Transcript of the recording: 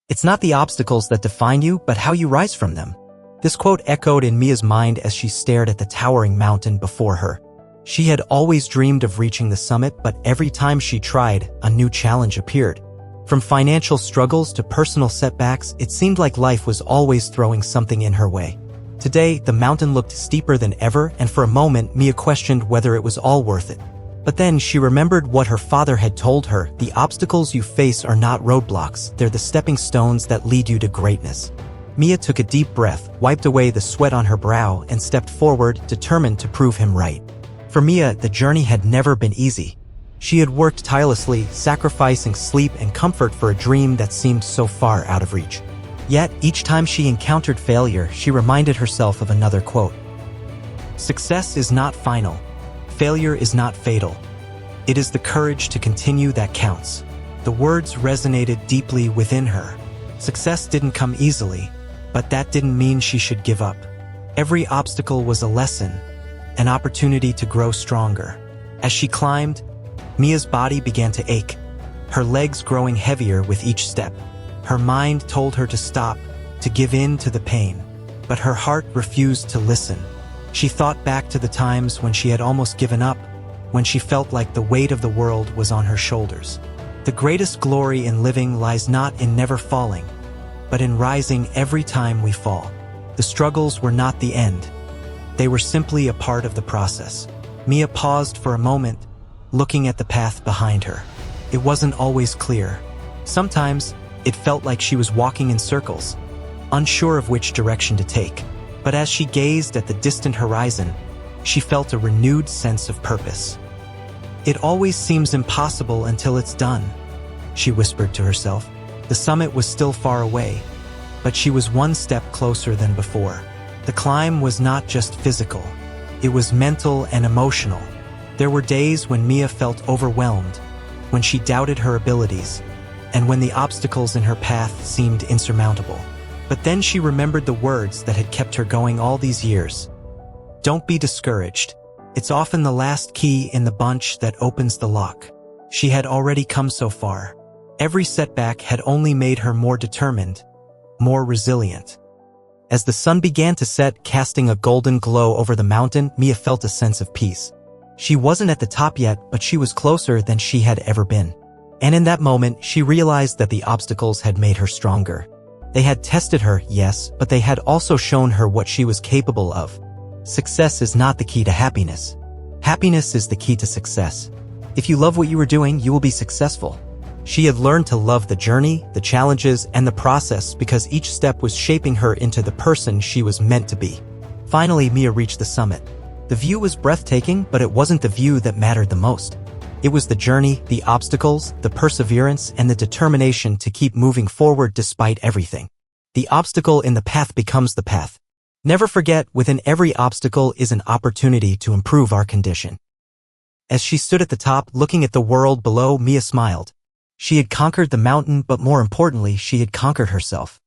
It's not the obstacles that define you, but how you rise from them. This quote echoed in Mia's mind as she stared at the towering mountain before her. She had always dreamed of reaching the summit, but every time she tried, a new challenge appeared. From financial struggles to personal setbacks, it seemed like life was always throwing something in her way. Today, the mountain looked steeper than ever, and for a moment, Mia questioned whether it was all worth it. But then she remembered what her father had told her: the obstacles you face are not roadblocks, they're the stepping stones that lead you to greatness. Mia took a deep breath, wiped away the sweat on her brow, and stepped forward, determined to prove him right. For Mia, the journey had never been easy. She had worked tirelessly, sacrificing sleep and comfort for a dream that seemed so far out of reach. Yet, each time she encountered failure, she reminded herself of another quote. Success is not final. Failure is not fatal. It is the courage to continue that counts. The words resonated deeply within her. Success didn't come easily, but that didn't mean she should give up. Every obstacle was a lesson, an opportunity to grow stronger. As she climbed, Mia's body began to ache, her legs growing heavier with each step. Her mind told her to stop, to give in to the pain, but her heart refused to listen. She thought back to the times when she had almost given up, when she felt like the weight of the world was on her shoulders. The greatest glory in living lies not in never falling, but in rising every time we fall. The struggles were not the end. They were simply a part of the process. Mia paused for a moment, looking at the path behind her. It wasn't always clear. Sometimes, it felt like she was walking in circles, unsure of which direction to take. But as she gazed at the distant horizon, she felt a renewed sense of purpose. It always seems impossible until it's done, she whispered to herself. The summit was still far away, but she was one step closer than before. The climb was not just physical, it was mental and emotional. There were days when Mia felt overwhelmed, when she doubted her abilities, and when the obstacles in her path seemed insurmountable. But then she remembered the words that had kept her going all these years. Don't be discouraged. It's often the last key in the bunch that opens the lock. She had already come so far. Every setback had only made her more determined, more resilient. As the sun began to set, casting a golden glow over the mountain, Mia felt a sense of peace. She wasn't at the top yet, but she was closer than she had ever been. And in that moment, she realized that the obstacles had made her stronger. They had tested her, yes, but they had also shown her what she was capable of. Success is not the key to happiness. Happiness is the key to success. If you love what you are doing, you will be successful. She had learned to love the journey, the challenges, and the process because each step was shaping her into the person she was meant to be. Finally, Mia reached the summit. The view was breathtaking, but it wasn't the view that mattered the most. It was the journey, the obstacles, the perseverance, and the determination to keep moving forward despite everything. The obstacle in the path becomes the path. Never forget, within every obstacle is an opportunity to improve our condition. As she stood at the top, looking at the world below, Mia smiled. She had conquered the mountain, but more importantly, she had conquered herself.